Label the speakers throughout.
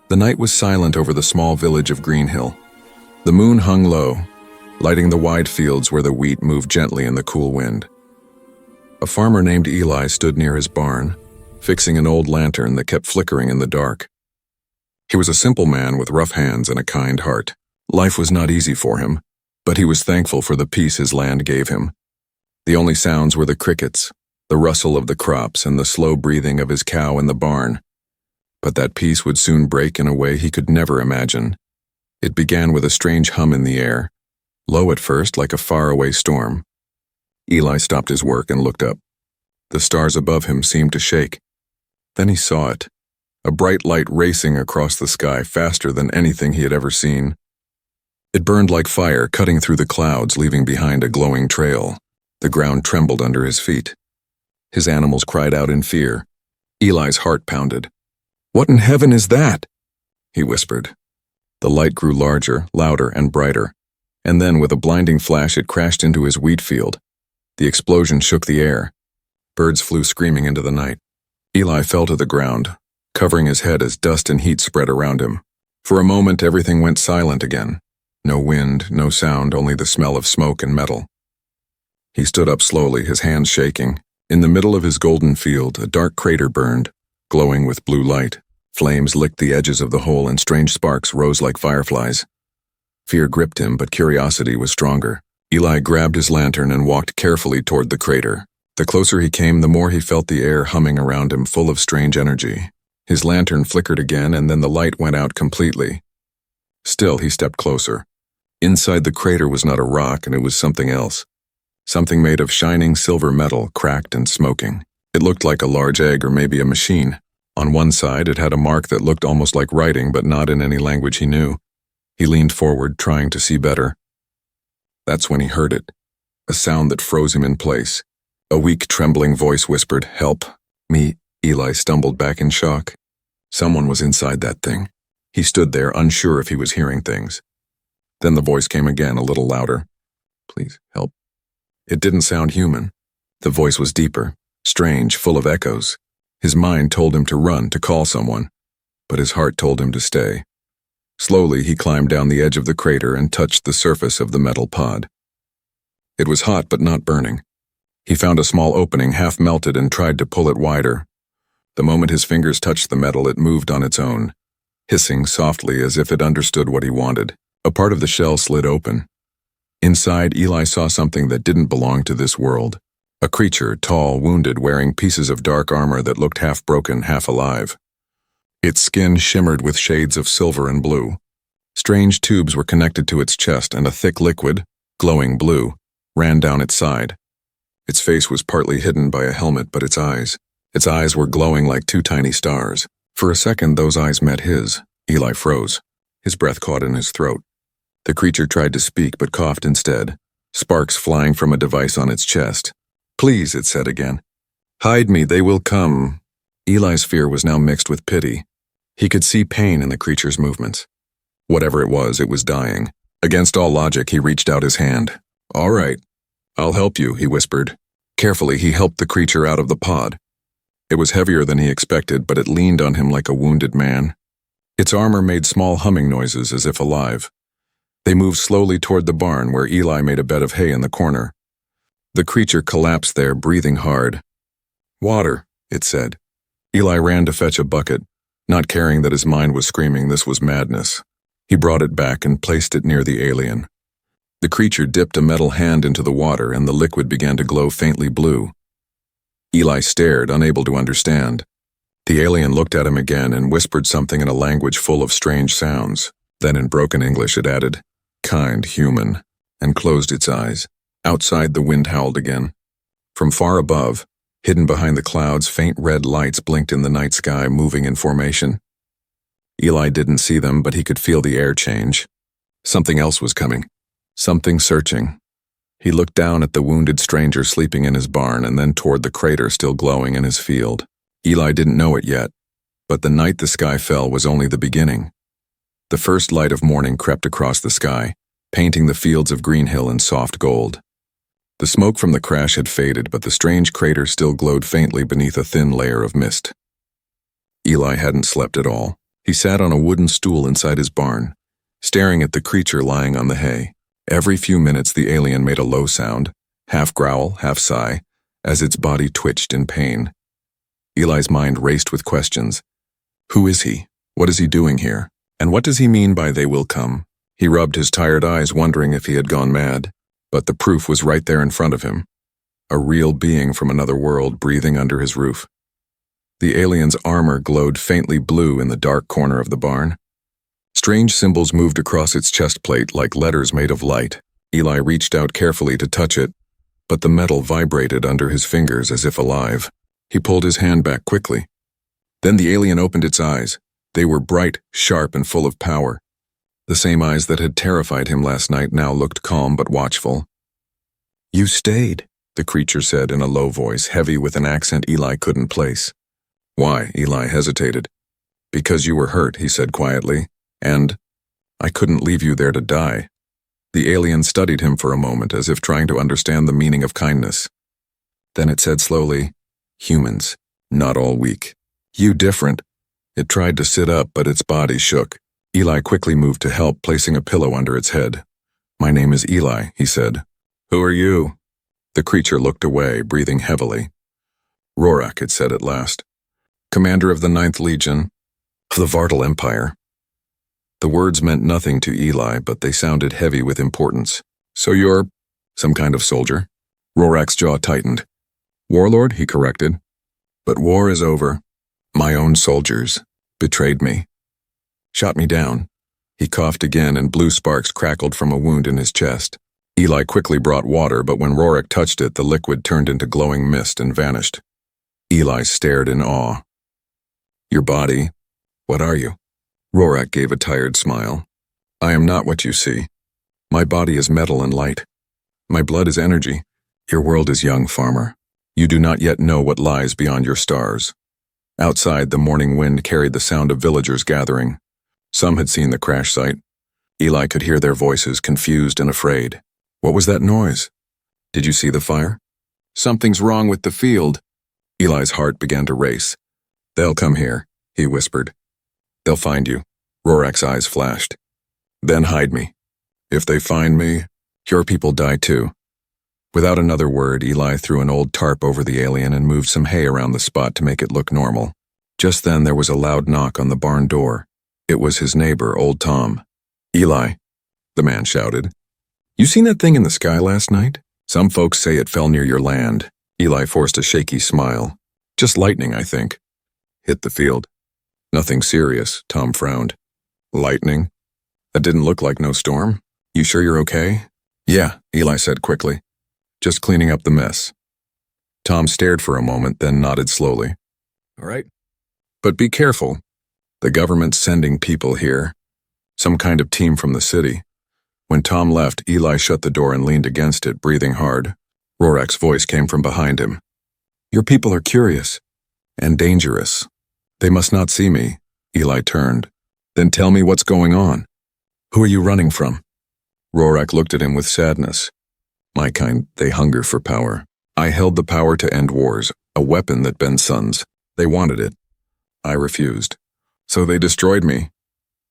Speaker 1: The night was silent over the small village of Greenhill. The moon hung low, lighting the wide fields where the wheat moved gently in the cool wind. A farmer named Eli stood near his barn, fixing an old lantern that kept flickering in the dark. He was a simple man with rough hands and a kind heart. Life was not easy for him, but he was thankful for the peace his land gave him. The only sounds were the crickets, the rustle of the crops, and the slow breathing of his cow in the barn. But that peace would soon break in a way he could never imagine. It began with a strange hum in the air, low at first like a faraway storm. Eli stopped his work and looked up. The stars above him seemed to shake. Then he saw it, a bright light racing across the sky faster than anything he had ever seen. It burned like fire, cutting through the clouds, leaving behind a glowing trail. The ground trembled under his feet. His animals cried out in fear. Eli's heart pounded. "What in heaven is that?" he whispered. The light grew larger, louder, and brighter, and then with a blinding flash it crashed into his wheat field. The explosion shook the air. Birds flew screaming into the night. Eli fell to the ground, covering his head as dust and heat spread around him. For a moment everything went silent again. No wind, no sound, only the smell of smoke and metal. He stood up slowly, his hands shaking. In the middle of his golden field, a dark crater burned, glowing with blue light. Flames licked the edges of the hole and strange sparks rose like fireflies. Fear gripped him, but curiosity was stronger. Eli grabbed his lantern and walked carefully toward the crater. The closer he came, the more he felt the air humming around him, full of strange energy. His lantern flickered again, and then the light went out completely. Still, he stepped closer. Inside the crater was not a rock, and it was something else. Something made of shining silver metal, cracked and smoking. It looked like a large egg or maybe a machine. On one side, it had a mark that looked almost like writing, but not in any language he knew. He leaned forward, trying to see better. That's when he heard it, a sound that froze him in place. A weak, trembling voice whispered, "Help me." Eli stumbled back in shock. Someone was inside that thing. He stood there, unsure if he was hearing things. Then the voice came again, a little louder. "Please, help." It didn't sound human. The voice was deeper, strange, full of echoes. His mind told him to run, to call someone, but his heart told him to stay. Slowly, he climbed down the edge of the crater and touched the surface of the metal pod. It was hot but not burning. He found a small opening, half melted, and tried to pull it wider. The moment his fingers touched the metal, it moved on its own, hissing softly as if it understood what he wanted. A part of the shell slid open. Inside, Eli saw something that didn't belong to this world. A creature, tall, wounded, wearing pieces of dark armor that looked half broken, half alive. Its skin shimmered with shades of silver and blue. Strange tubes were connected to its chest, and a thick liquid, glowing blue, ran down its side. Its face was partly hidden by a helmet, but its eyes were glowing like two tiny stars. For a second, those eyes met his. Eli froze. His breath caught in his throat. The creature tried to speak, but coughed instead, sparks flying from a device on its chest. "Please," it said again. "Hide me, they will come." Eli's fear was now mixed with pity. He could see pain in the creature's movements. Whatever it was dying. Against all logic, he reached out his hand. "All right, I'll help you," he whispered. Carefully, he helped the creature out of the pod. It was heavier than he expected, but it leaned on him like a wounded man. Its armor made small humming noises as if alive. They moved slowly toward the barn, where Eli made a bed of hay in the corner. The creature collapsed there, breathing hard. "Water," it said. Eli ran to fetch a bucket, not caring that his mind was screaming this was madness. He brought it back and placed it near the alien. The creature dipped a metal hand into the water, and the liquid began to glow faintly blue. Eli stared, unable to understand. The alien looked at him again and whispered something in a language full of strange sounds. Then in broken English it added, "Kind human," and closed its eyes. Outside, the wind howled again. From far above, hidden behind the clouds, faint red lights blinked in the night sky, moving in formation. Eli didn't see them, but he could feel the air change. Something else was coming. Something searching. He looked down at the wounded stranger sleeping in his barn and then toward the crater still glowing in his field. Eli didn't know it yet, but the night the sky fell was only the beginning. The first light of morning crept across the sky, painting the fields of Greenhill in soft gold. The smoke from the crash had faded, but the strange crater still glowed faintly beneath a thin layer of mist. Eli hadn't slept at all. He sat on a wooden stool inside his barn, staring at the creature lying on the hay. Every few minutes the alien made a low sound, half growl, half sigh, as its body twitched in pain. Eli's mind raced with questions. Who is he? What is he doing here? And what does he mean by they will come? He rubbed his tired eyes, wondering if he had gone mad. But the proof was right there in front of him. A real being from another world breathing under his roof. The alien's armor glowed faintly blue in the dark corner of the barn. Strange symbols moved across its chest plate like letters made of light. Eli reached out carefully to touch it, but the metal vibrated under his fingers as if alive. He pulled his hand back quickly. Then the alien opened its eyes. They were bright, sharp, and full of power. The same eyes that had terrified him last night now looked calm but watchful. "You stayed," the creature said in a low voice, heavy with an accent Eli couldn't place. "Why?" Eli hesitated. "Because you were hurt," he said quietly, "and I couldn't leave you there to die." The alien studied him for a moment as if trying to understand the meaning of kindness. Then it said slowly, "Humans, not all weak. You different." It tried to sit up, but its body shook. Eli quickly moved to help, placing a pillow under its head. "My name is Eli," he said. "Who are you?" The creature looked away, breathing heavily. "Rorak," it said at last. "Commander of the 9th Legion of the Vartal Empire." The words meant nothing to Eli, but they sounded heavy with importance. "So you're some kind of soldier?" Rorak's jaw tightened. "Warlord," he corrected. "But war is over. My own soldiers betrayed me. Shot me down." He coughed again and blue sparks crackled from a wound in his chest. Eli quickly brought water, but when Rorak touched it, the liquid turned into glowing mist and vanished. Eli stared in awe. "Your body, what are you?" Rorak gave a tired smile. "I am not what you see. My body is metal and light. My blood is energy. Your world is young, farmer. You do not yet know what lies beyond your stars." Outside, the morning wind carried the sound of villagers gathering. Some had seen the crash site. Eli could hear their voices, confused and afraid. "What was that noise? Did you see the fire?" "Something's wrong with the field." Eli's heart began to race. "They'll come here," he whispered. "They'll find you." Rorak's eyes flashed. "Then hide me. If they find me, your people die too." Without another word, Eli threw an old tarp over the alien and moved some hay around the spot to make it look normal. Just then there was a loud knock on the barn door. It was his neighbor, old Tom. "Eli," the man shouted. "You seen that thing in the sky last night? Some folks say it fell near your land." Eli forced a shaky smile. "Just lightning, I think. Hit the field." "Nothing serious," Tom frowned. "Lightning? That didn't look like no storm. You sure you're okay?" "Yeah," Eli said quickly. "Just cleaning up the mess." Tom stared for a moment, then nodded slowly. "All right. But be careful. The government's sending people here. Some kind of team from the city." When Tom left, Eli shut the door and leaned against it, breathing hard. Rorak's voice came from behind him. "Your people are curious and dangerous. They must not see me." Eli turned. "Then tell me what's going on. Who are you running from?" Rorak looked at him with sadness. "My kind, they hunger for power. I held the power to end wars, a weapon that bends suns. They wanted it. I refused. So they destroyed me."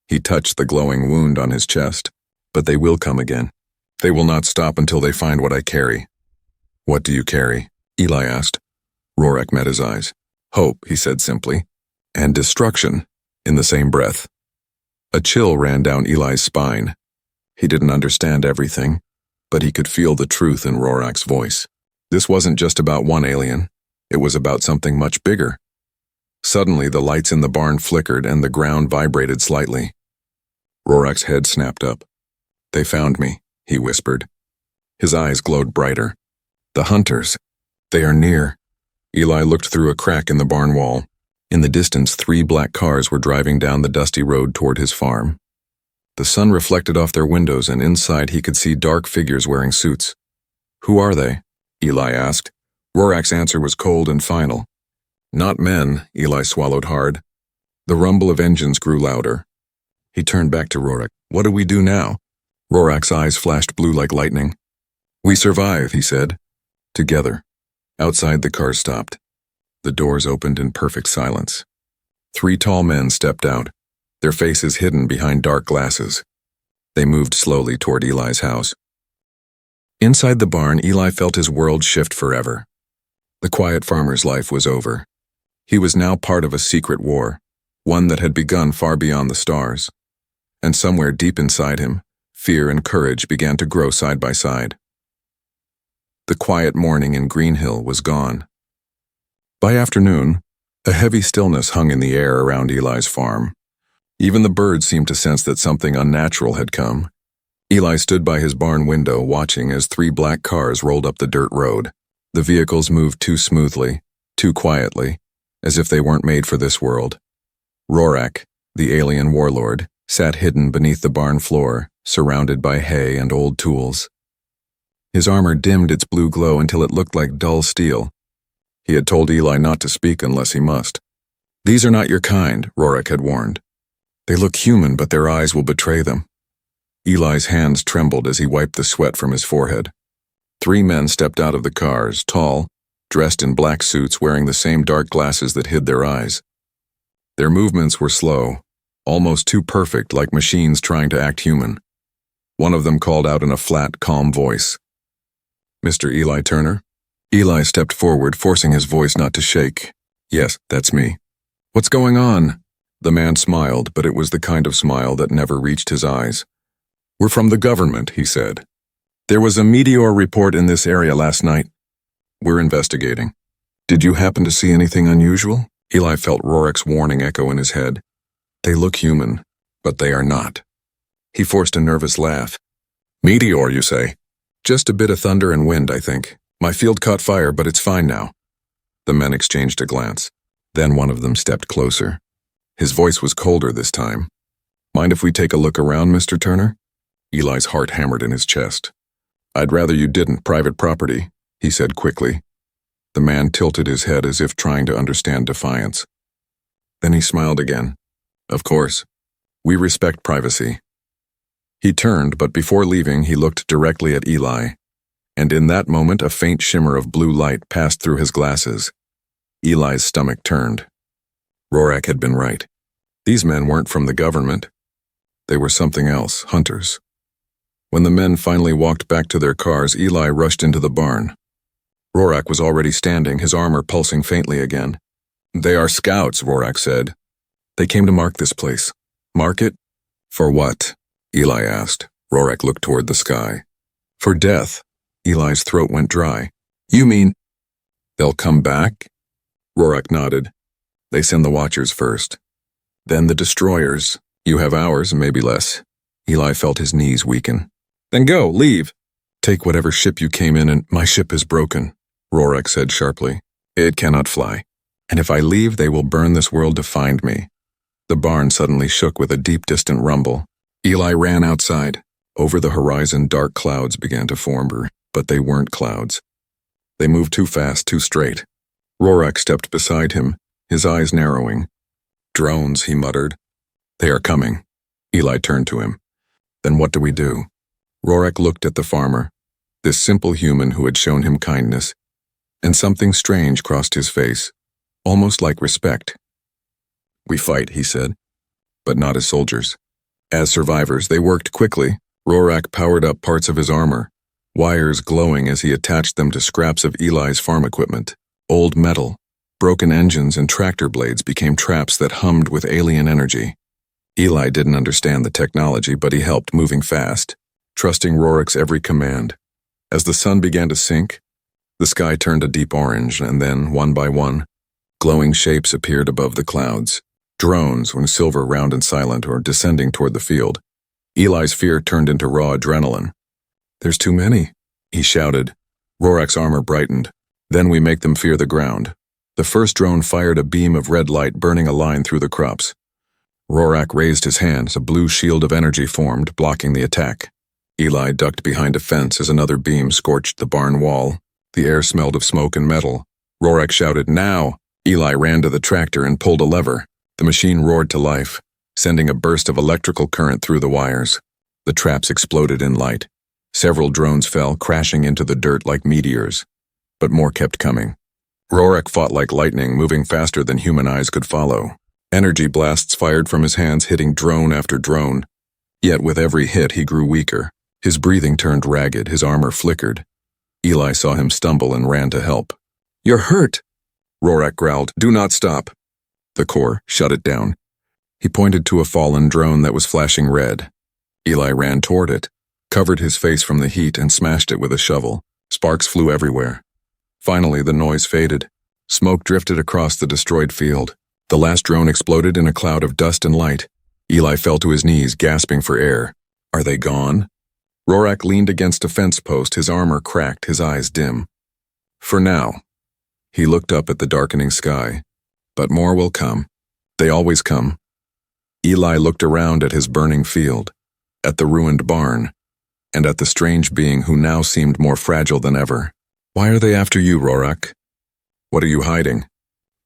Speaker 1: He touched the glowing wound on his chest. "But they will come again. They will not stop until they find what I carry." "What do you carry?" Eli asked. Rorak met his eyes. "Hope," he said simply. "And destruction," in the same breath. A chill ran down Eli's spine. He didn't understand everything, but he could feel the truth in Rorak's voice. This wasn't just about one alien. It was about something much bigger. Suddenly, the lights in the barn flickered and the ground vibrated slightly. Rorak's head snapped up. "They found me," he whispered. His eyes glowed brighter. "The hunters. They are near." Eli looked through a crack in the barn wall. In the distance, 3 black cars were driving down the dusty road toward his farm. The sun reflected off their windows, and inside he could see dark figures wearing suits. "Who are they?" Eli asked. Rorak's answer was cold and final. "Not men," Eli swallowed hard. The rumble of engines grew louder. He turned back to Rorak. "What do we do now?" Rorak's eyes flashed blue like lightning. "We survive," he said. "Together." Outside, the cars stopped. The doors opened in perfect silence. 3 tall men stepped out. their faces hidden behind dark glasses. They moved slowly toward Eli's house. Inside the barn, Eli felt his world shift forever. The quiet farmer's life was over. He was now part of a secret war, one that had begun far beyond the stars. And somewhere deep inside him, fear and courage began to grow side by side. The quiet morning in Greenhill was gone. By afternoon, a heavy stillness hung in the air around Eli's farm. Even the birds seemed to sense that something unnatural had come. Eli stood by his barn window watching as 3 black cars rolled up the dirt road. The vehicles moved too smoothly, too quietly, as if they weren't made for this world. Rorak, the alien warlord, sat hidden beneath the barn floor, surrounded by hay and old tools. His armor dimmed its blue glow until it looked like dull steel. He had told Eli not to speak unless he must. "These are not your kind," Rorak had warned. "They look human, but their eyes will betray them." Eli's hands trembled as he wiped the sweat from his forehead. 3 men stepped out of the cars, tall, dressed in black suits, wearing the same dark glasses that hid their eyes. Their movements were slow, almost too perfect, like machines trying to act human. One of them called out in a flat, calm voice, "Mr. Eli Turner?" Eli stepped forward, forcing his voice not to shake. "Yes, that's me." "What's going on?" The man smiled, but it was the kind of smile that never reached his eyes. "We're from the government," he said. "There was a meteor report in this area last night. We're investigating. Did you happen to see anything unusual?" Eli felt Rorak's warning echo in his head. "They look human, but they are not." He forced a nervous laugh. "Meteor, you say?" "Just a bit of thunder and wind, I think. My field caught fire, but it's fine now." The men exchanged a glance. Then one of them stepped closer. His voice was colder this time. "Mind if we take a look around, Mr. Turner?" Eli's heart hammered in his chest. "I'd rather you didn't, private property," he said quickly. The man tilted his head as if trying to understand defiance. Then he smiled again. "Of course. We respect privacy." He turned, but before leaving, he looked directly at Eli. And in that moment, a faint shimmer of blue light passed through his glasses. Eli's stomach turned. Rorak had been right. These men weren't from the government. They were something else, hunters. When the men finally walked back to their cars, Eli rushed into the barn. Rorak was already standing, his armor pulsing faintly again. "They are scouts," Rorak said. "They came to mark this place." "Mark it? For what?" Eli asked. Rorak looked toward the sky. "For death." Eli's throat went dry. "You mean—" "They'll come back?" Rorak nodded. "They send the Watchers first. Then the destroyers. You have hours, maybe less." Eli felt his knees weaken. "Then go, leave." "Take whatever ship you came in, and my ship is broken," Rorak said sharply. "It cannot fly. And if I leave, they will burn this world to find me." The barn suddenly shook with a deep, distant rumble. Eli ran outside. Over the horizon, dark clouds began to form, but they weren't clouds. They moved too fast, too straight. Rorak stepped beside him, his eyes narrowing. "Drones," he muttered. "They are coming." Eli turned to him. "Then what do we do?" Rorak looked at the farmer, this simple human who had shown him kindness, and something strange crossed his face, almost like respect. "We fight," he said, "but not as soldiers. As survivors." They worked quickly. Rorak powered up parts of his armor, wires glowing as he attached them to scraps of Eli's farm equipment. Old metal, broken engines, and tractor blades became traps that hummed with alien energy. Eli didn't understand the technology, but he helped, moving fast, trusting Rorak's every command. As the sun began to sink, the sky turned a deep orange, and then, one by one, glowing shapes appeared above the clouds. Drones, when silver, round, and silent, or descending toward the field. Eli's fear turned into raw adrenaline. "There's too many," he shouted. Rorak's armor brightened. "Then we make them fear the ground." The first drone fired a beam of red light, burning a line through the crops. Rorak raised his hands, a blue shield of energy formed, blocking the attack. Eli ducked behind a fence as another beam scorched the barn wall. The air smelled of smoke and metal. Rorak shouted, "Now!" Eli ran to the tractor and pulled a lever. The machine roared to life, sending a burst of electrical current through the wires. The traps exploded in light. Several drones fell, crashing into the dirt like meteors. But more kept coming. Rorak fought like lightning, moving faster than human eyes could follow. Energy blasts fired from his hands, hitting drone after drone. Yet with every hit he grew weaker. His breathing turned ragged, his armor flickered. Eli saw him stumble and ran to help. "You're hurt!" Rorak growled. "Do not stop." The Corps shut it down. He pointed to a fallen drone that was flashing red. Eli ran toward it, covered his face from the heat, and smashed it with a shovel. Sparks flew everywhere. Finally, the noise faded. Smoke drifted across the destroyed field. The last drone exploded in a cloud of dust and light. Eli fell to his knees, gasping for air. Are they gone? Rorak leaned against a fence post, his armor cracked, his eyes dim. For now. He looked up at the darkening sky. But more will come. They always come. Eli looked around at his burning field, at the ruined barn, and at the strange being who now seemed more fragile than ever. Why are they after you, Rorak? What are you hiding?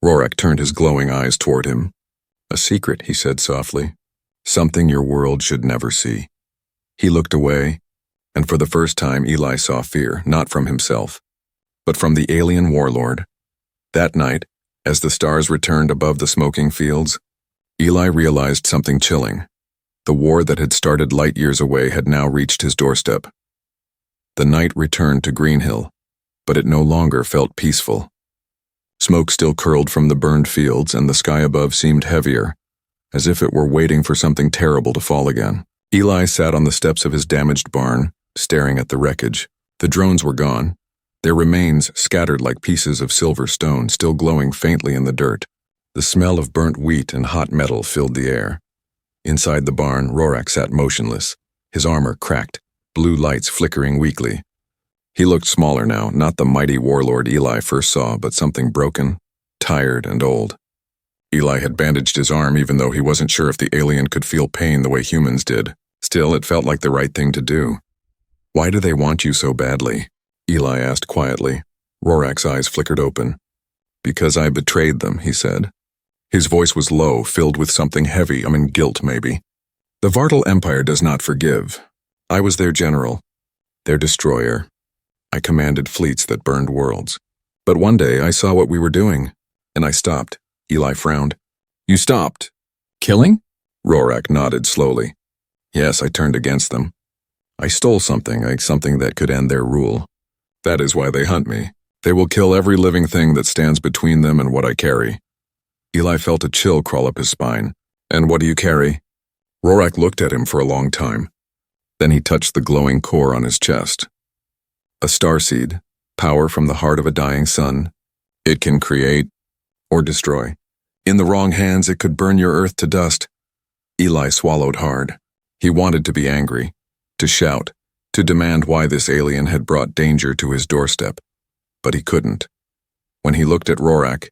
Speaker 1: Rorak turned his glowing eyes toward him. A secret, he said softly. Something your world should never see. He looked away, and for the first time Eli saw fear, not from himself, but from the alien warlord. That night, as the stars returned above the smoking fields, Eli realized something chilling. The war that had started light years away had now reached his doorstep. The night returned to Greenhill, but it no longer felt peaceful. Smoke still curled from the burned fields, and the sky above seemed heavier, as if it were waiting for something terrible to fall again. Eli sat on the steps of his damaged barn, staring at the wreckage. The drones were gone, their remains scattered like pieces of silver stone, still glowing faintly in the dirt. The smell of burnt wheat and hot metal filled the air. Inside the barn, Rorak sat motionless, his armor cracked, blue lights flickering weakly. He looked smaller now, not the mighty warlord Eli first saw, but something broken, tired, and old. Eli had bandaged his arm even though he wasn't sure if the alien could feel pain the way humans did. Still, it felt like the right thing to do. Why do they want you so badly? Eli asked quietly. Rorak's eyes flickered open. Because I betrayed them, he said. His voice was low, filled with something heavy, guilt maybe. The Vartal Empire does not forgive. I was their general, their destroyer. I commanded fleets that burned worlds. But one day I saw what we were doing, and I stopped. Eli frowned. You stopped? Killing? Rorak nodded slowly. Yes, I turned against them. I stole something that could end their rule. That is why they hunt me. They will kill every living thing that stands between them and what I carry. Eli felt a chill crawl up his spine. And what do you carry? Rorak looked at him for a long time. Then he touched the glowing core on his chest. A starseed, power from the heart of a dying sun. It can create or destroy. In the wrong hands, it could burn your earth to dust. Eli swallowed hard. He wanted to be angry, to shout, to demand why this alien had brought danger to his doorstep. But he couldn't. When he looked at Rorak,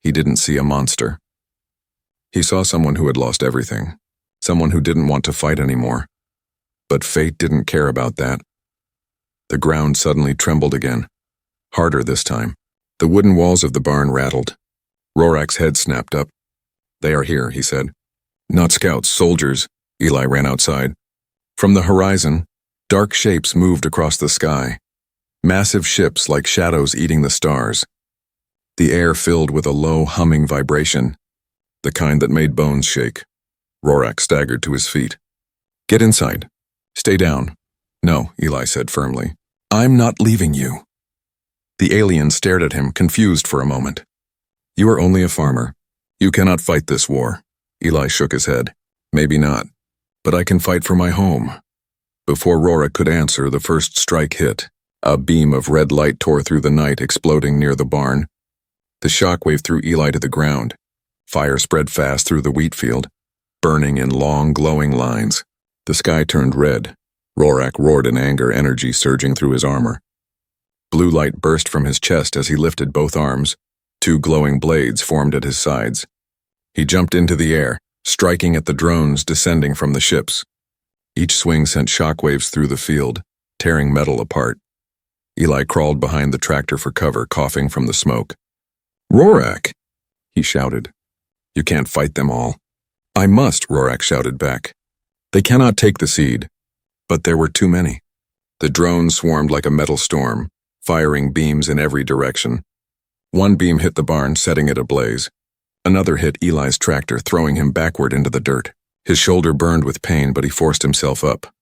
Speaker 1: he didn't see a monster. He saw someone who had lost everything, someone who didn't want to fight anymore. But fate didn't care about that. The ground suddenly trembled again, harder this time. The wooden walls of the barn rattled. Rorak's head snapped up. They are here, he said. Not scouts, soldiers. Eli ran outside. From the horizon, dark shapes moved across the sky. Massive ships like shadows eating the stars. The air filled with a low, humming vibration, the kind that made bones shake. Rorak staggered to his feet. Get inside. Stay down. No, Eli said firmly. I'm not leaving you. The alien stared at him, confused for a moment. You are only a farmer. You cannot fight this war. Eli shook his head. Maybe not, but I can fight for my home. Before Rorak could answer, the first strike hit. A beam of red light tore through the night, exploding near the barn. The shockwave threw Eli to the ground. Fire spread fast through the wheat field, burning in long, glowing lines. The sky turned red. Rorak roared in anger, energy surging through his armor. Blue light burst from his chest as he lifted both arms. Two glowing blades formed at his sides. He jumped into the air, striking at the drones descending from the ships. Each swing sent shockwaves through the field, tearing metal apart. Eli crawled behind the tractor for cover, coughing from the smoke. Rorak, he shouted. You can't fight them all. I must, Rorak shouted back. They cannot take the seed. But there were too many. The drones swarmed like a metal storm, firing beams in every direction. One beam hit the barn, setting it ablaze. Another hit Eli's tractor, throwing him backward into the dirt. His shoulder burned with pain, but he forced himself up.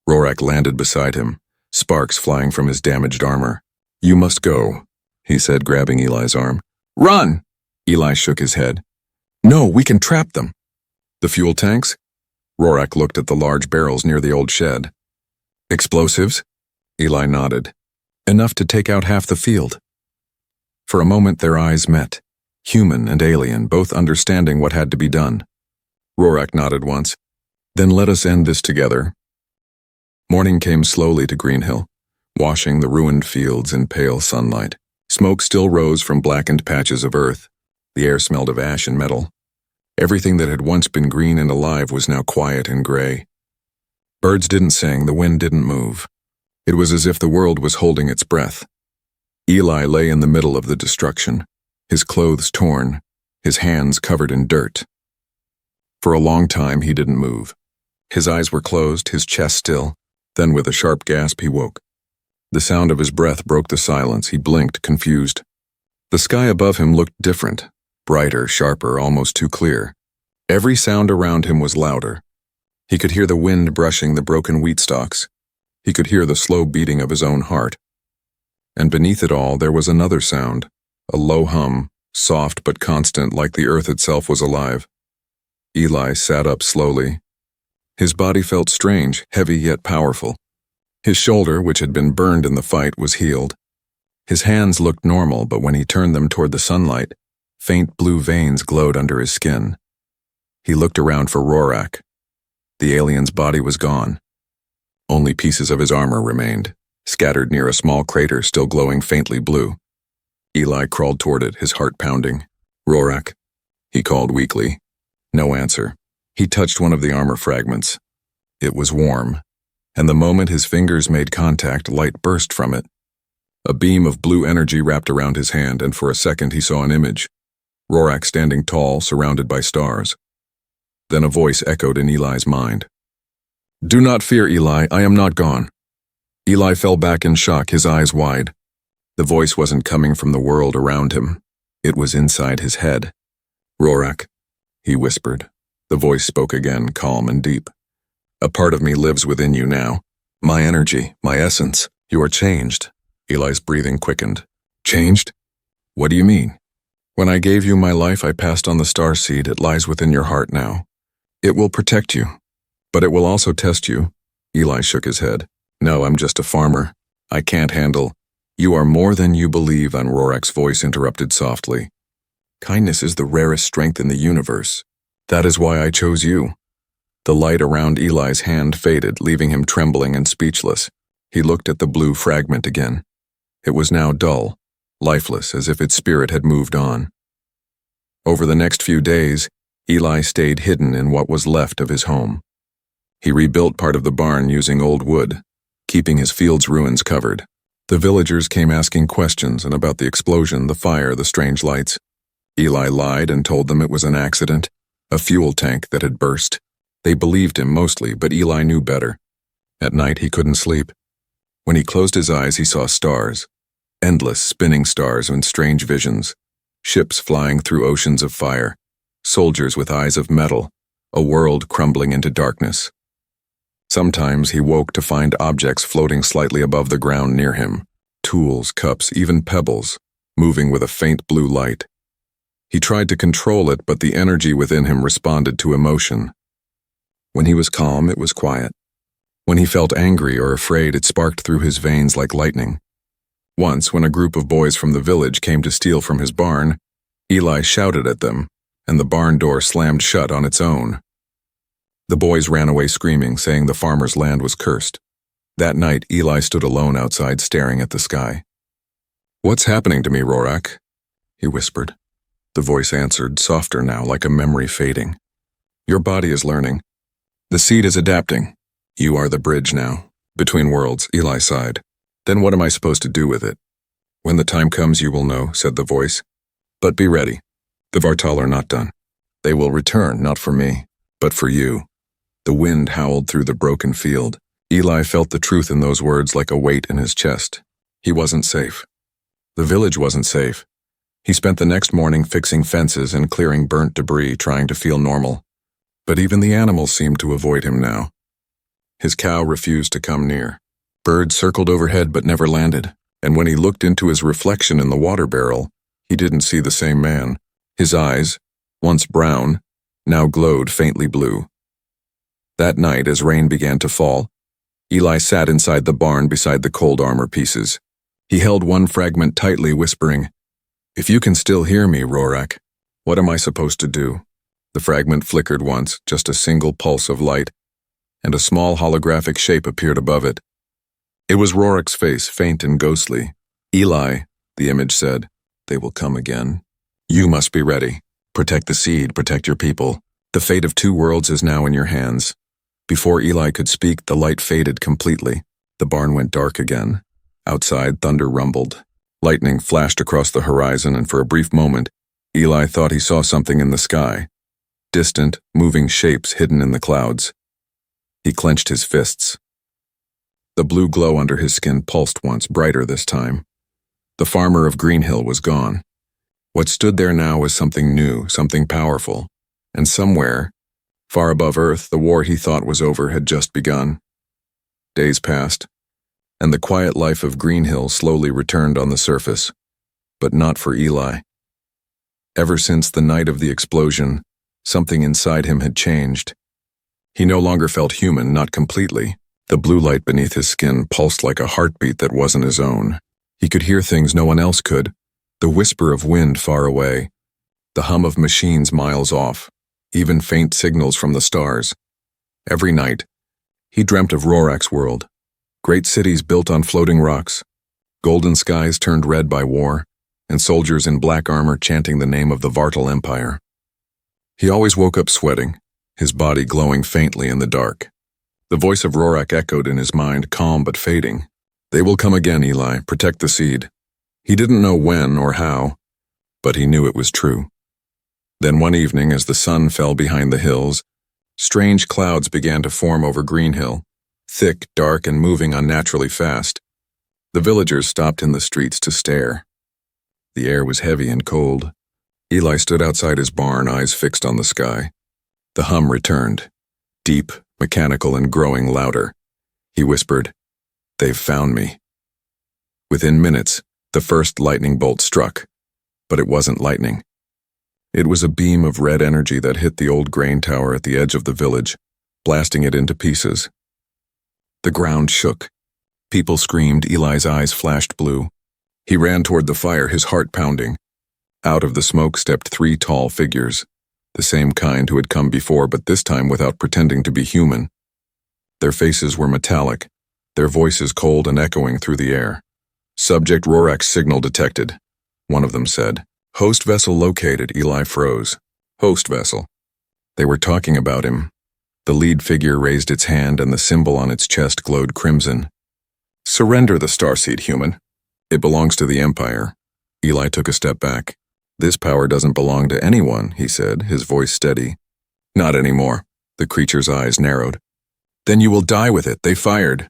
Speaker 1: Rorak landed beside him, sparks flying from his damaged armor. "You must go," he said, grabbing Eli's arm. "Run!" Eli shook his head. "No, we can trap them." "The fuel tanks?" Rorak looked at the large barrels near the old shed. "Explosives?" Eli nodded. "Enough to take out half the field." For a moment their eyes met, human and alien, both understanding what had to be done. Rorak nodded once. "Then let us end this together." Morning came slowly to Greenhill, washing the ruined fields in pale sunlight. Smoke still rose from blackened patches of earth. The air smelled of ash and metal. Everything that had once been green and alive was now quiet and gray. Birds didn't sing, the wind didn't move. It was as if the world was holding its breath. Eli lay in the middle of the destruction, his clothes torn, his hands covered in dirt. For a long time he didn't move. His eyes were closed, his chest still. Then with a sharp gasp he woke. The sound of his breath broke the silence. He blinked, confused. The sky above him looked different, brighter, sharper, almost too clear. Every sound around him was louder. He could hear the wind brushing the broken wheat stalks. He could hear the slow beating of his own heart. And beneath it all there was another sound, a low hum, soft but constant, like the earth itself was alive. Eli sat up slowly. His body felt strange, heavy yet powerful. His shoulder, which had been burned in the fight, was healed. His hands looked normal, but when he turned them toward the sunlight, faint blue veins glowed under his skin. He looked around for Rorak. The alien's body was gone. Only pieces of his armor remained, scattered near a small crater still glowing faintly blue. Eli crawled toward it, his heart pounding. "Rorak," he called weakly. No answer. He touched one of the armor fragments. It was warm, and the moment his fingers made contact, light burst from it. A beam of blue energy wrapped around his hand, and for a second he saw an image. Rorak standing tall, surrounded by stars. Then a voice echoed in Eli's mind. "Do not fear, Eli, I am not gone." Eli fell back in shock, his eyes wide. The voice wasn't coming from the world around him. It was inside his head. "Rorak," he whispered. The voice spoke again, calm and deep. "A part of me lives within you now. My energy, my essence. You are changed." Eli's breathing quickened. "Changed? What do you mean?" "When I gave you my life, I passed on the star seed. It lies within your heart now. It will protect you, but it will also test you." Eli shook his head. "No, I'm just a farmer. I can't handle—" "You are more than you believe," and Rorak's voice interrupted softly. "Kindness is the rarest strength in the universe. That is why I chose you." The light around Eli's hand faded, leaving him trembling and speechless. He looked at the blue fragment again. It was now dull, lifeless, as if its spirit had moved on. Over the next few days, Eli stayed hidden in what was left of his home. He rebuilt part of the barn using old wood, keeping his field's ruins covered. The villagers came asking questions and about the explosion, the fire, the strange lights. Eli lied and told them it was an accident, a fuel tank that had burst. They believed him mostly, but Eli knew better. At night he couldn't sleep. When he closed his eyes, he saw stars, endless spinning stars and strange visions, ships flying through oceans of fire, soldiers with eyes of metal, a world crumbling into darkness. Sometimes he woke to find objects floating slightly above the ground near him, tools, cups, even pebbles, moving with a faint blue light. He tried to control it, but the energy within him responded to emotion. When he was calm, it was quiet. When he felt angry or afraid, it sparked through his veins like lightning. Once, when a group of boys from the village came to steal from his barn, Eli shouted at them, and the barn door slammed shut on its own. The boys ran away screaming, saying the farmer's land was cursed. That night, Eli stood alone outside, staring at the sky. "What's happening to me, Rorak?" he whispered. The voice answered, softer now, like a memory fading. "Your body is learning. The seed is adapting. You are the bridge now, between worlds," Eli sighed. "Then what am I supposed to do with it?" "When the time comes, you will know," said the voice. "But be ready. The Vartal are not done. They will return, not for me, but for you." The wind howled through the broken field. Eli felt the truth in those words like a weight in his chest. He wasn't safe. The village wasn't safe. He spent the next morning fixing fences and clearing burnt debris, trying to feel normal. But even the animals seemed to avoid him now. His cow refused to come near. Birds circled overhead but never landed, and when he looked into his reflection in the water barrel, he didn't see the same man. His eyes, once brown, now glowed faintly blue. That night, as rain began to fall, Eli sat inside the barn beside the cold armor pieces. He held one fragment tightly, whispering, "If you can still hear me, Rorak, what am I supposed to do?" The fragment flickered once, just a single pulse of light, and a small holographic shape appeared above it. It was Rorak's face, faint and ghostly. "Eli," the image said, "they will come again. You must be ready. Protect the seed, protect your people. The fate of 2 worlds is now in your hands." Before Eli could speak, the light faded completely. The barn went dark again. Outside, thunder rumbled. Lightning flashed across the horizon, and for a brief moment, Eli thought he saw something in the sky. Distant, moving shapes hidden in the clouds. He clenched his fists. The blue glow under his skin pulsed once, brighter this time. The farmer of Greenhill was gone. What stood there now was something new, something powerful, and somewhere, far above Earth, the war he thought was over had just begun. Days passed, and the quiet life of Greenhill slowly returned on the surface, but not for Eli. Ever since the night of the explosion, something inside him had changed. He no longer felt human, not completely. The blue light beneath his skin pulsed like a heartbeat that wasn't his own. He could hear things no one else could, the whisper of wind far away, the hum of machines miles off, even faint signals from the stars. Every night, he dreamt of Rorak's world. Great cities built on floating rocks, golden skies turned red by war, and soldiers in black armor chanting the name of the Vartal Empire. He always woke up sweating, his body glowing faintly in the dark. The voice of Rorak echoed in his mind, calm but fading. "They will come again, Eli. Protect the seed." He didn't know when or how, but he knew it was true. Then one evening, as the sun fell behind the hills, strange clouds began to form over Greenhill, thick, dark, and moving unnaturally fast. The villagers stopped in the streets to stare. The air was heavy and cold. Eli stood outside his barn, eyes fixed on the sky. The hum returned, deep, mechanical, and growing louder. He whispered, "They've found me." Within minutes, the first lightning bolt struck, but it wasn't lightning. It was a beam of red energy that hit the old grain tower at the edge of the village, blasting it into pieces. The ground shook. People screamed, Eli's eyes flashed blue. He ran toward the fire, his heart pounding. Out of the smoke stepped 3 tall figures, the same kind who had come before, but this time without pretending to be human. Their faces were metallic, their voices cold and echoing through the air. "Subject Rorak's signal detected," one of them said. "Host vessel located." Eli froze. Host vessel. They were talking about him. The lead figure raised its hand and the symbol on its chest glowed crimson. "Surrender the starseed, human. It belongs to the Empire." Eli took a step back. "This power doesn't belong to anyone," he said, his voice steady. "Not anymore." The creature's eyes narrowed. "Then you will die with it." They fired.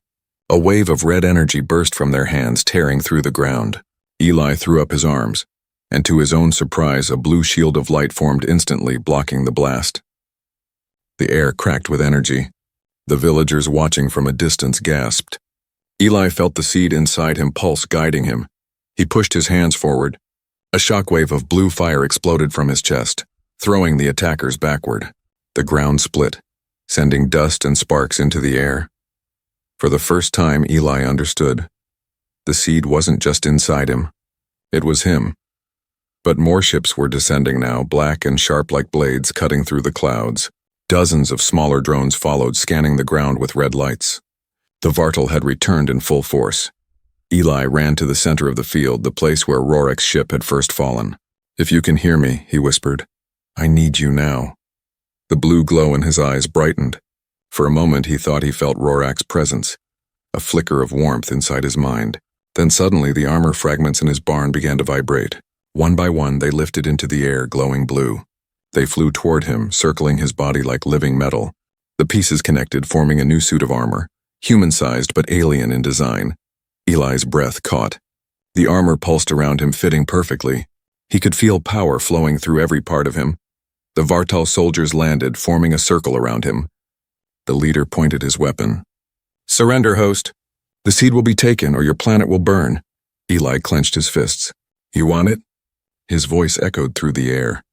Speaker 1: A wave of red energy burst from their hands, tearing through the ground. Eli threw up his arms, and to his own surprise, a blue shield of light formed instantly, blocking the blast. The air cracked with energy. The villagers watching from a distance gasped. Eli felt the seed inside him pulse, guiding him. He pushed his hands forward. A shockwave of blue fire exploded from his chest, throwing the attackers backward. The ground split, sending dust and sparks into the air. For the first time, Eli understood. The seed wasn't just inside him. It was him. But more ships were descending now, black and sharp like blades cutting through the clouds. Dozens of smaller drones followed, scanning the ground with red lights. The Vartal had returned in full force. Eli ran to the center of the field, the place where Rorak's ship had first fallen. "If you can hear me," he whispered, "I need you now." The blue glow in his eyes brightened. For a moment he thought he felt Rorak's presence, a flicker of warmth inside his mind. Then suddenly the armor fragments in his barn began to vibrate. One by one they lifted into the air, glowing blue. They flew toward him, circling his body like living metal. The pieces connected, forming a new suit of armor, human-sized but alien in design. Eli's breath caught. The armor pulsed around him, fitting perfectly. He could feel power flowing through every part of him. The Vartal soldiers landed, forming a circle around him. The leader pointed his weapon. "Surrender, host. The seed will be taken or your planet will burn." Eli clenched his fists. "You want it?" His voice echoed through the air.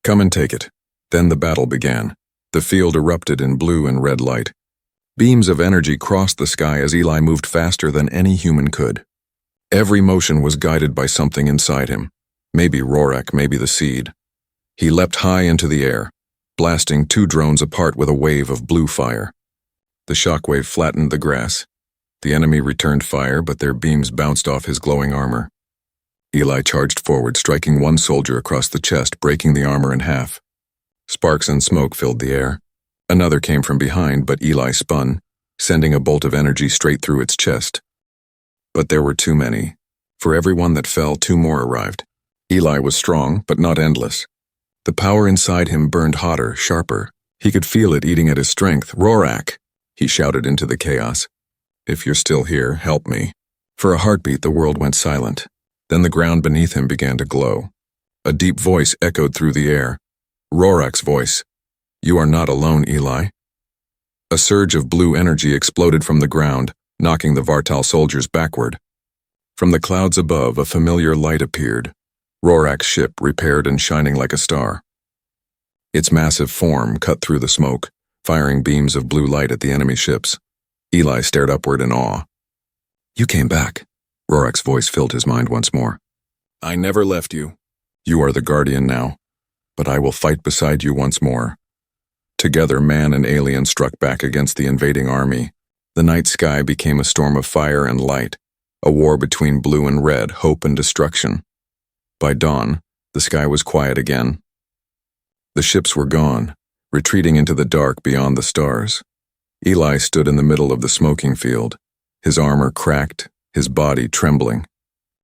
Speaker 1: "Come and take it." Then the battle began. The field erupted in blue and red light. Beams of energy crossed the sky as Eli moved faster than any human could. Every motion was guided by something inside him. Maybe Rorak, maybe the seed. He leapt high into the air, blasting 2 drones apart with a wave of blue fire. The shockwave flattened the grass. The enemy returned fire, but their beams bounced off his glowing armor. Eli charged forward, striking one soldier across the chest, breaking the armor in half. Sparks and smoke filled the air. Another came from behind, but Eli spun, sending a bolt of energy straight through its chest. But there were too many. For every one that fell, 2 more arrived. Eli was strong, but not endless. The power inside him burned hotter, sharper. He could feel it eating at his strength. "Rorak!" he shouted into the chaos. "If you're still here, help me." For a heartbeat, the world went silent. Then the ground beneath him began to glow. A deep voice echoed through the air. Rorak's voice. "You are not alone, Eli." A surge of blue energy exploded from the ground, knocking the Vartal soldiers backward. From the clouds above, a familiar light appeared. Rorak's ship, repaired and shining like a star. Its massive form cut through the smoke, firing beams of blue light at the enemy ships. Eli stared upward in awe. "You came back." Rorak's voice filled his mind once more. "I never left you. You are the guardian now, but I will fight beside you once more." Together, man and alien struck back against the invading army. The night sky became a storm of fire and light, a war between blue and red, hope and destruction. By dawn, the sky was quiet again. The ships were gone, retreating into the dark beyond the stars. Eli stood in the middle of the smoking field, his armor cracked, his body trembling.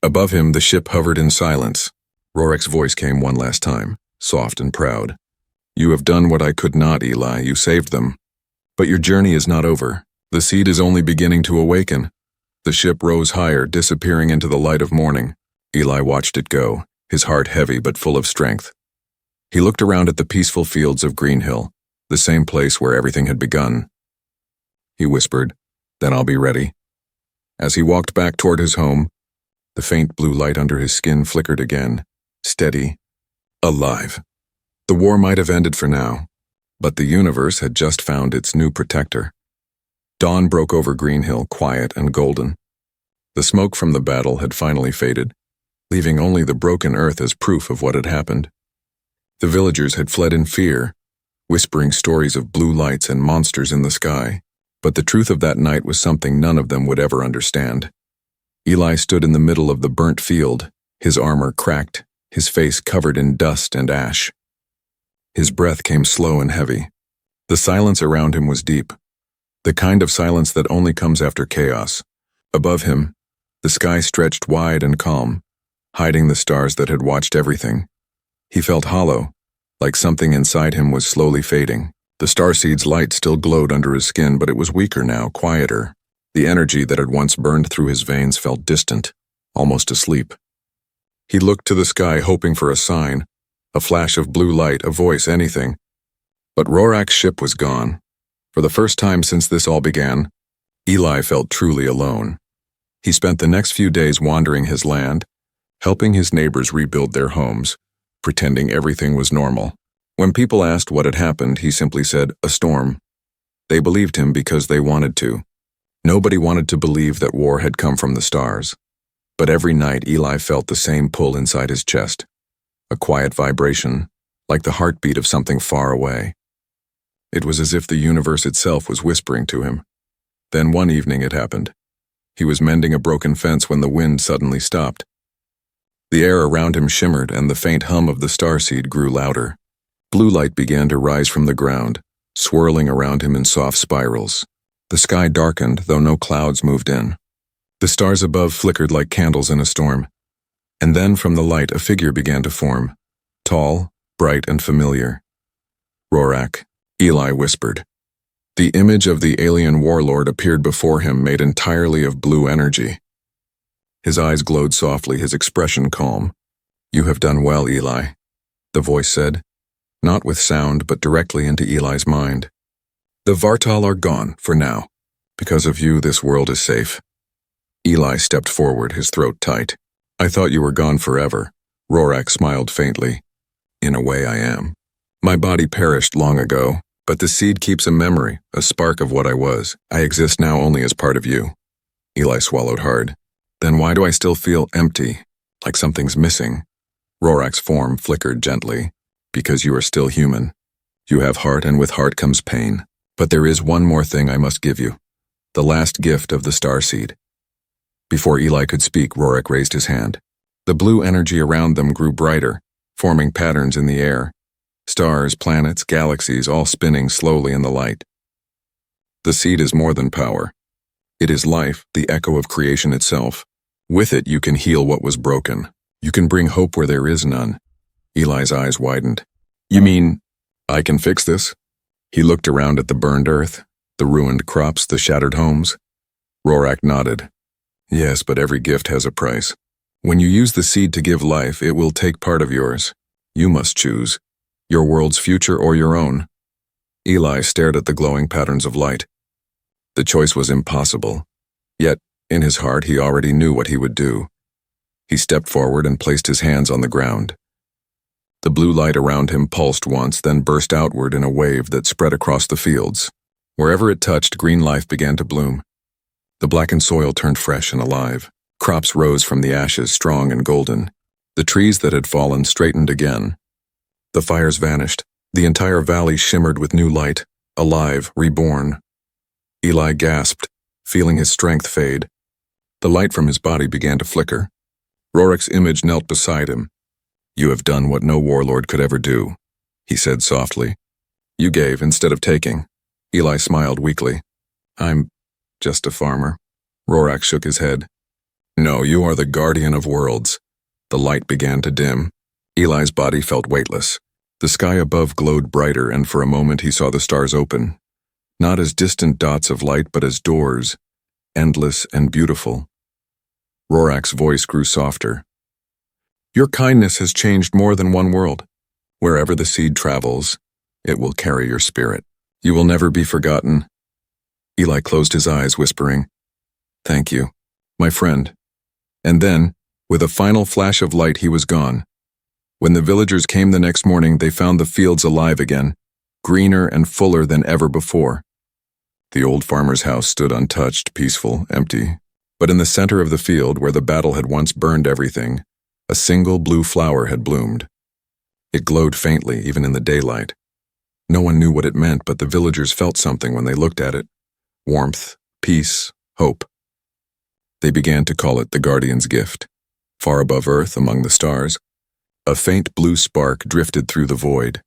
Speaker 1: Above him, the ship hovered in silence. Rorak's voice came one last time, soft and proud. "You have done what I could not, Eli. You saved them. But your journey is not over. The seed is only beginning to awaken." The ship rose higher, disappearing into the light of morning. Eli watched it go, his heart heavy but full of strength. He looked around at the peaceful fields of Greenhill, the same place where everything had begun. He whispered, "Then I'll be ready." As he walked back toward his home, the faint blue light under his skin flickered again, steady, alive. The war might have ended for now, but the universe had just found its new protector. Dawn broke over Greenhill, quiet and golden. The smoke from the battle had finally faded, leaving only the broken earth as proof of what had happened. The villagers had fled in fear, whispering stories of blue lights and monsters in the sky, but the truth of that night was something none of them would ever understand. Eli stood in the middle of the burnt field, his armor cracked, his face covered in dust and ash. His breath came slow and heavy. The silence around him was deep, the kind of silence that only comes after chaos. Above him, the sky stretched wide and calm, hiding the stars that had watched everything. He felt hollow, like something inside him was slowly fading. The starseed's light still glowed under his skin, but it was weaker now, quieter. The energy that had once burned through his veins felt distant, almost asleep. He looked to the sky, hoping for a sign, a flash of blue light, a voice, anything. But Rorak's ship was gone. For the first time since this all began, Eli felt truly alone. He spent the next few days wandering his land, helping his neighbors rebuild their homes, pretending everything was normal. When people asked what had happened, he simply said, "A storm." They believed him because they wanted to. Nobody wanted to believe that war had come from the stars. But every night Eli felt the same pull inside his chest, a quiet vibration, like the heartbeat of something far away. It was as if the universe itself was whispering to him. Then one evening it happened. He was mending a broken fence when the wind suddenly stopped. The air around him shimmered and the faint hum of the starseed grew louder. Blue light began to rise from the ground, swirling around him in soft spirals. The sky darkened, though no clouds moved in. The stars above flickered like candles in a storm. And then from the light a figure began to form, tall, bright, and familiar. "Rorak," Eli whispered. The image of the alien warlord appeared before him, made entirely of blue energy. His eyes glowed softly, his expression calm. You have done well, Eli, the voice said, not with sound but directly into Eli's mind. The Vartal are gone, for now. Because of you, this world is safe. Eli stepped forward, his throat tight. I thought you were gone forever. Rorak smiled faintly. In a way, I am. My body perished long ago, but the seed keeps a memory, a spark of what I was. I exist now only as part of you. Eli swallowed hard. Then why do I still feel empty, like something's missing? Rorak's form flickered gently. Because you are still human. You have heart, and with heart comes pain. But there is one more thing I must give you. The last gift of the starseed. Before Eli could speak, Rorak raised his hand. The blue energy around them grew brighter, forming patterns in the air. Stars, planets, galaxies, all spinning slowly in the light. The seed is more than power. It is life, the echo of creation itself. With it, you can heal what was broken. You can bring hope where there is none. Eli's eyes widened. You mean, I can fix this? He looked around at the burned earth, the ruined crops, the shattered homes. Rorak nodded. Yes, but every gift has a price. When you use the seed to give life, it will take part of yours. You must choose. Your world's future or your own. Eli stared at the glowing patterns of light. The choice was impossible. Yet, in his heart, he already knew what he would do. He stepped forward and placed his hands on the ground. The blue light around him pulsed once, then burst outward in a wave that spread across the fields. Wherever it touched, green life began to bloom. The blackened soil turned fresh and alive. Crops rose from the ashes, strong and golden. The trees that had fallen straightened again. The fires vanished. The entire valley shimmered with new light, alive, reborn. Eli gasped, feeling his strength fade. The light from his body began to flicker. Rorak's image knelt beside him. You have done what no warlord could ever do, he said softly. You gave instead of taking. Eli smiled weakly. I'm just a farmer. Rorak shook his head. No, you are the guardian of worlds. The light began to dim. Eli's body felt weightless. The sky above glowed brighter, and for a moment he saw the stars open. Not as distant dots of light, but as doors, endless and beautiful. Rorak's voice grew softer. Your kindness has changed more than one world. Wherever the seed travels, it will carry your spirit. You will never be forgotten. Eli closed his eyes, whispering, Thank you, my friend. And then, with a final flash of light, he was gone. When the villagers came the next morning, they found the fields alive again, greener and fuller than ever before. The old farmer's house stood untouched, peaceful, empty. But in the center of the field, where the battle had once burned everything, a single blue flower had bloomed. It glowed faintly, even in the daylight. No one knew what it meant, but the villagers felt something when they looked at it. Warmth, peace, hope. They began to call it the Guardian's Gift. Far above Earth, among the stars, a faint blue spark drifted through the void,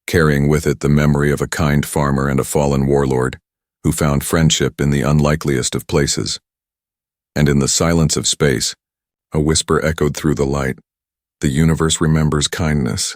Speaker 1: carrying with it the memory of a kind farmer and a fallen warlord who found friendship in the unlikeliest of places. And in the silence of space, a whisper echoed through the light. The universe remembers kindness,